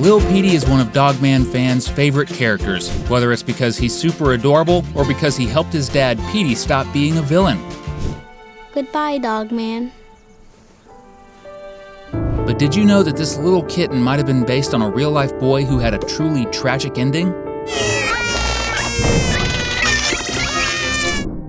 Lil PETEY is one of Dogman fans' favorite characters, whether it's because he's super adorable or because he helped his dad PETEY stop being a villain. Goodbye, Dogman. But did you know that this little kitten might have been based on a real-life boy who had a truly tragic ending?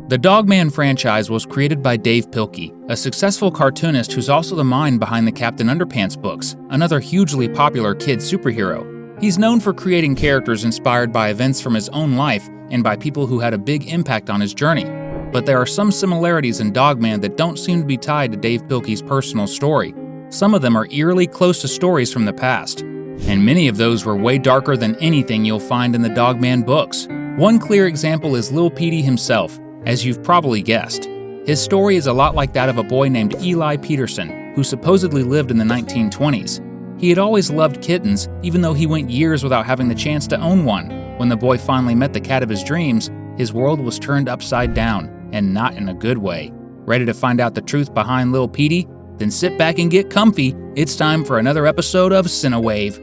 The Dogman franchise was created by Dave Pilkey, a successful cartoonist who's also the mind behind the Captain Underpants books, another hugely popular kid superhero. He's known for creating characters inspired by events from his own life and by people who had a big impact on his journey. But there are some similarities in Dogman that don't seem to be tied to Dave Pilkey's personal story. Some of them are eerily close to stories from the past, and many of those were way darker than anything you'll find in the Dogman books. One clear example is Lil PETEY himself, as you've probably guessed. His story is a lot like that of a boy named Eli Peterson, who supposedly lived in the 1920s. He had always loved kittens, even though he went years without having the chance to own one. When the boy finally met the cat of his dreams, his world was turned upside down, and not in a good way. Ready to find out the truth behind Lil PETEY? Then sit back and get comfy. It's time for another episode of Cinewave.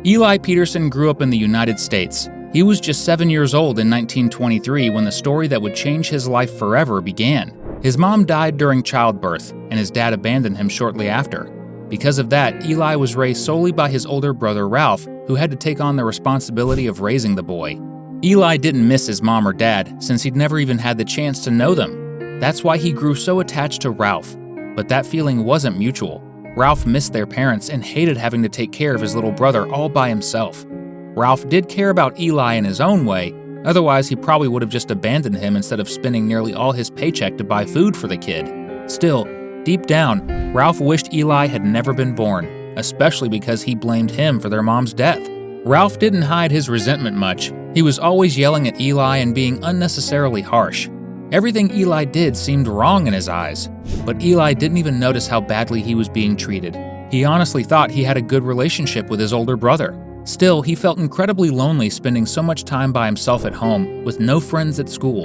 Eli Peterson grew up in the United States. He was just 7 years old in 1923 when the story that would change his life forever began. His mom died during childbirth, and his dad abandoned him shortly after. Because of that, Eli was raised solely by his older brother Ralph, who had to take on the responsibility of raising the boy. Eli didn't miss his mom or dad, since he'd never even had the chance to know them. That's why he grew so attached to Ralph. But that feeling wasn't mutual. Ralph missed their parents and hated having to take care of his little brother all by himself. Ralph did care about Eli in his own way, otherwise he probably would have just abandoned him instead of spending nearly all his paycheck to buy food for the kid. Still, deep down, Ralph wished Eli had never been born, especially because he blamed him for their mom's death. Ralph didn't hide his resentment much. He was always yelling at Eli and being unnecessarily harsh. Everything Eli did seemed wrong in his eyes, but Eli didn't even notice how badly he was being treated. He honestly thought he had a good relationship with his older brother. Still, he felt incredibly lonely spending so much time by himself at home with no friends at school.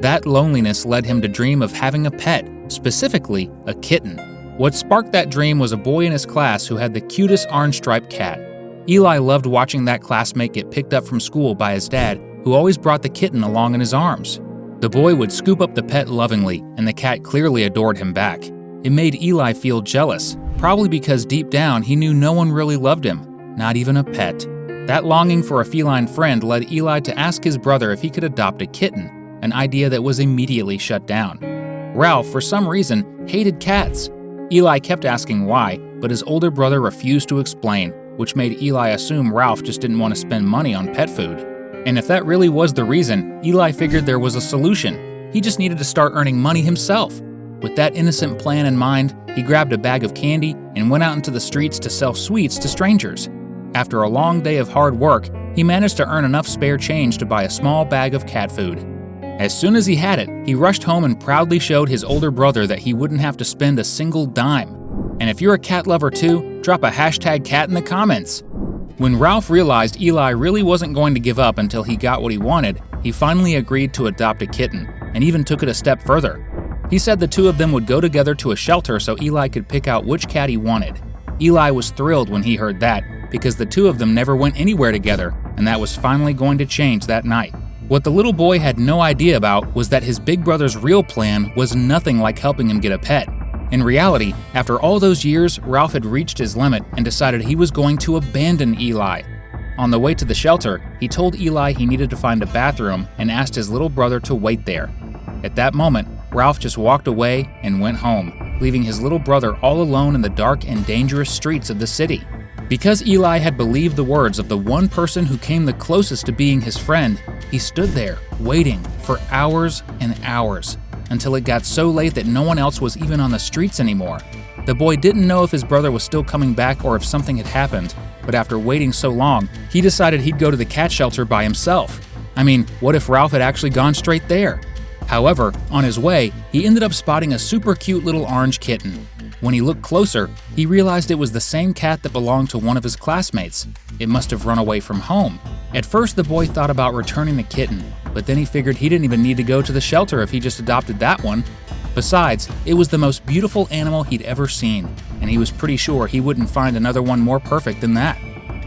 That loneliness led him to dream of having a pet, specifically a kitten. What sparked that dream was a boy in his class who had the cutest orange-striped cat. Eli loved watching that classmate get picked up from school by his dad, who always brought the kitten along in his arms. The boy would scoop up the pet lovingly, and the cat clearly adored him back. It made Eli feel jealous, probably because deep down he knew no one really loved him. Not even a pet. That longing for a feline friend led Eli to ask his brother if he could adopt a kitten, an idea that was immediately shut down. Ralph, for some reason, hated cats. Eli kept asking why, but his older brother refused to explain, which made Eli assume Ralph just didn't want to spend money on pet food. And if that really was the reason, Eli figured there was a solution. He just needed to start earning money himself. With that innocent plan in mind, he grabbed a bag of candy and went out into the streets to sell sweets to strangers. After a long day of hard work, he managed to earn enough spare change to buy a small bag of cat food. As soon as he had it, he rushed home and proudly showed his older brother that he wouldn't have to spend a single dime. And if you're a cat lover too, drop a #cat in the comments. When Ralph realized Eli really wasn't going to give up until he got what he wanted, he finally agreed to adopt a kitten, and even took it a step further. He said the two of them would go together to a shelter so Eli could pick out which cat he wanted. Eli was thrilled when he heard that, because the two of them never went anywhere together, and that was finally going to change that night. What the little boy had no idea about was that his big brother's real plan was nothing like helping him get a pet. In reality, after all those years, Ralph had reached his limit and decided he was going to abandon Eli. On the way to the shelter, he told Eli he needed to find a bathroom and asked his little brother to wait there. At that moment, Ralph just walked away and went home, leaving his little brother all alone in the dark and dangerous streets of the city. Because Eli had believed the words of the one person who came the closest to being his friend, he stood there, waiting for hours and hours, until it got so late that no one else was even on the streets anymore. The boy didn't know if his brother was still coming back or if something had happened, but after waiting so long, he decided he'd go to the cat shelter by himself. I mean, what if Ralph had actually gone straight there? However, on his way, he ended up spotting a super cute little orange kitten. When he looked closer, he realized it was the same cat that belonged to one of his classmates. It must have run away from home. At first, the boy thought about returning the kitten, but then he figured he didn't even need to go to the shelter if he just adopted that one. Besides, it was the most beautiful animal he'd ever seen, and he was pretty sure he wouldn't find another one more perfect than that.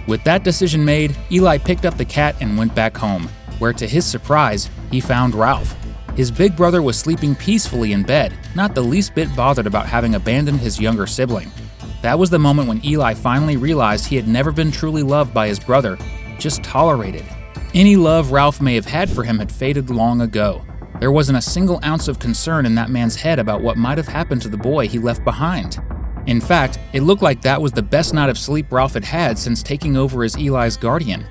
With that decision made, Eli picked up the cat and went back home, where to his surprise, he found Ralph. His big brother was sleeping peacefully in bed, not the least bit bothered about having abandoned his younger sibling. That was the moment when Eli finally realized he had never been truly loved by his brother, just tolerated. Any love Ralph may have had for him had faded long ago. There wasn't a single ounce of concern in that man's head about what might have happened to the boy he left behind. In fact, it looked like that was the best night of sleep Ralph had had since taking over as Eli's guardian.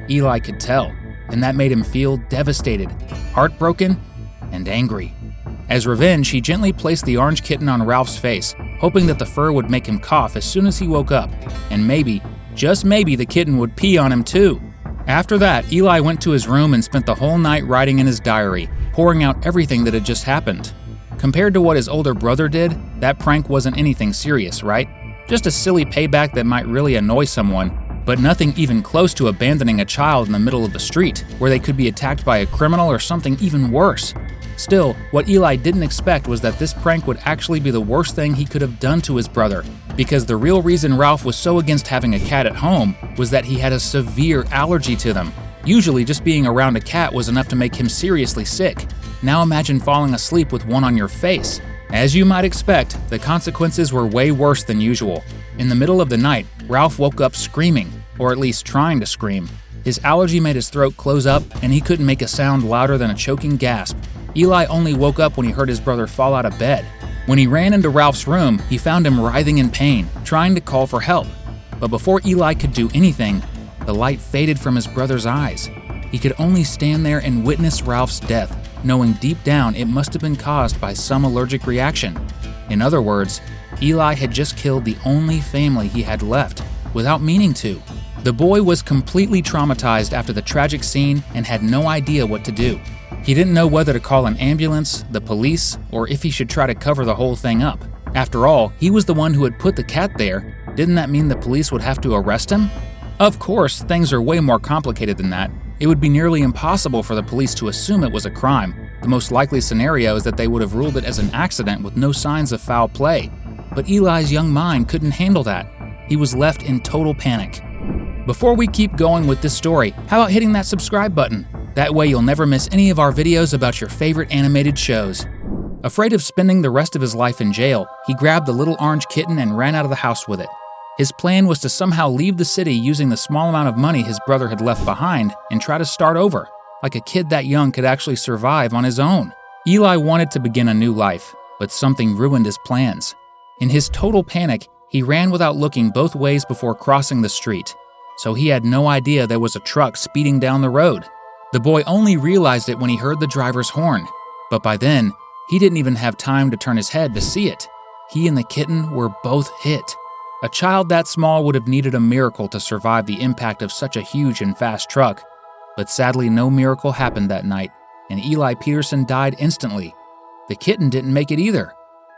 Eli could tell, and that made him feel devastated, heartbroken, and angry. As revenge, he gently placed the orange kitten on Ralph's face, hoping that the fur would make him cough as soon as he woke up, and maybe, just maybe, the kitten would pee on him too. After that, Eli went to his room and spent the whole night writing in his diary, pouring out everything that had just happened. Compared to what his older brother did, that prank wasn't anything serious, right? Just a silly payback that might really annoy someone, but nothing even close to abandoning a child in the middle of the street, where they could be attacked by a criminal or something even worse. Still, what Eli didn't expect was that this prank would actually be the worst thing he could have done to his brother, because the real reason Ralph was so against having a cat at home was that he had a severe allergy to them. Usually, just being around a cat was enough to make him seriously sick. Now imagine falling asleep with one on your face. As you might expect, the consequences were way worse than usual. In the middle of the night, Ralph woke up screaming, or at least trying to scream. His allergy made his throat close up, and he couldn't make a sound louder than a choking gasp. Eli only woke up when he heard his brother fall out of bed. When he ran into Ralph's room, he found him writhing in pain, trying to call for help. But before Eli could do anything, the light faded from his brother's eyes. He could only stand there and witness Ralph's death, knowing deep down it must have been caused by some allergic reaction. In other words, Eli had just killed the only family he had left, without meaning to. The boy was completely traumatized after the tragic scene and had no idea what to do. He didn't know whether to call an ambulance, the police, or if he should try to cover the whole thing up. After all, he was the one who had put the cat there. Didn't that mean the police would have to arrest him? Of course, things are way more complicated than that. It would be nearly impossible for the police to assume it was a crime. The most likely scenario is that they would have ruled it as an accident with no signs of foul play. But Eli's young mind couldn't handle that. He was left in total panic. Before we keep going with this story, how about hitting that subscribe button? That way you'll never miss any of our videos about your favorite animated shows. Afraid of spending the rest of his life in jail, he grabbed the little orange kitten and ran out of the house with it. His plan was to somehow leave the city using the small amount of money his brother had left behind and try to start over, like a kid that young could actually survive on his own. Eli wanted to begin a new life, but something ruined his plans. In his total panic, he ran without looking both ways before crossing the street, so he had no idea there was a truck speeding down the road. The boy only realized it when he heard the driver's horn, but by then, he didn't even have time to turn his head to see it. He and the kitten were both hit. A child that small would have needed a miracle to survive the impact of such a huge and fast truck, but sadly no miracle happened that night, and Eli Peterson died instantly. The kitten didn't make it either.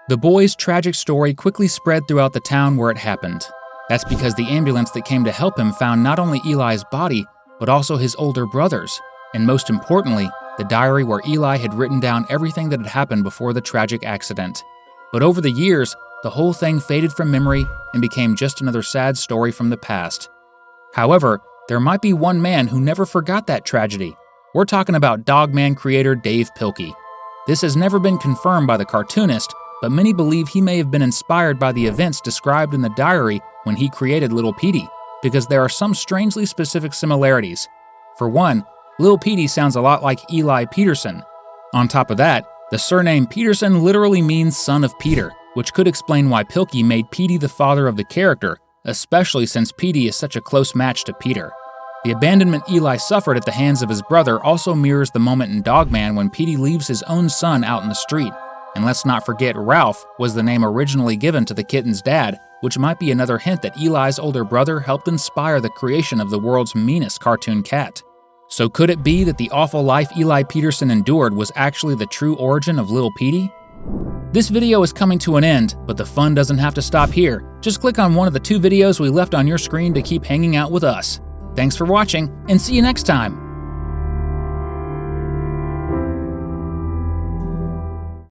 The boy's tragic story quickly spread throughout the town where it happened. That's because the ambulance that came to help him found not only Eli's body, but also his older brother's. And most importantly, the diary where Eli had written down everything that had happened before the tragic accident. But over the years, the whole thing faded from memory and became just another sad story from the past. However, there might be one man who never forgot that tragedy. We're talking about Dogman creator Dave Pilkey. This has never been confirmed by the cartoonist, but many believe he may have been inspired by the events described in the diary when he created Little PETEY, because there are some strangely specific similarities. For one, Lil PETEY sounds a lot like Eli Peterson. On top of that, the surname Peterson literally means son of Peter, which could explain why Pilkey made PETEY the father of the character, especially since PETEY is such a close match to Peter. The abandonment Eli suffered at the hands of his brother also mirrors the moment in Dogman when PETEY leaves his own son out in the street. And let's not forget Ralph was the name originally given to the kitten's dad, which might be another hint that Eli's older brother helped inspire the creation of the world's meanest cartoon cat. So could it be that the awful life Eli Peterson endured was actually the true origin of Lil PETEY? This video is coming to an end, but the fun doesn't have to stop here. Just click on one of the 2 videos we left on your screen to keep hanging out with us. Thanks for watching, and see you next time!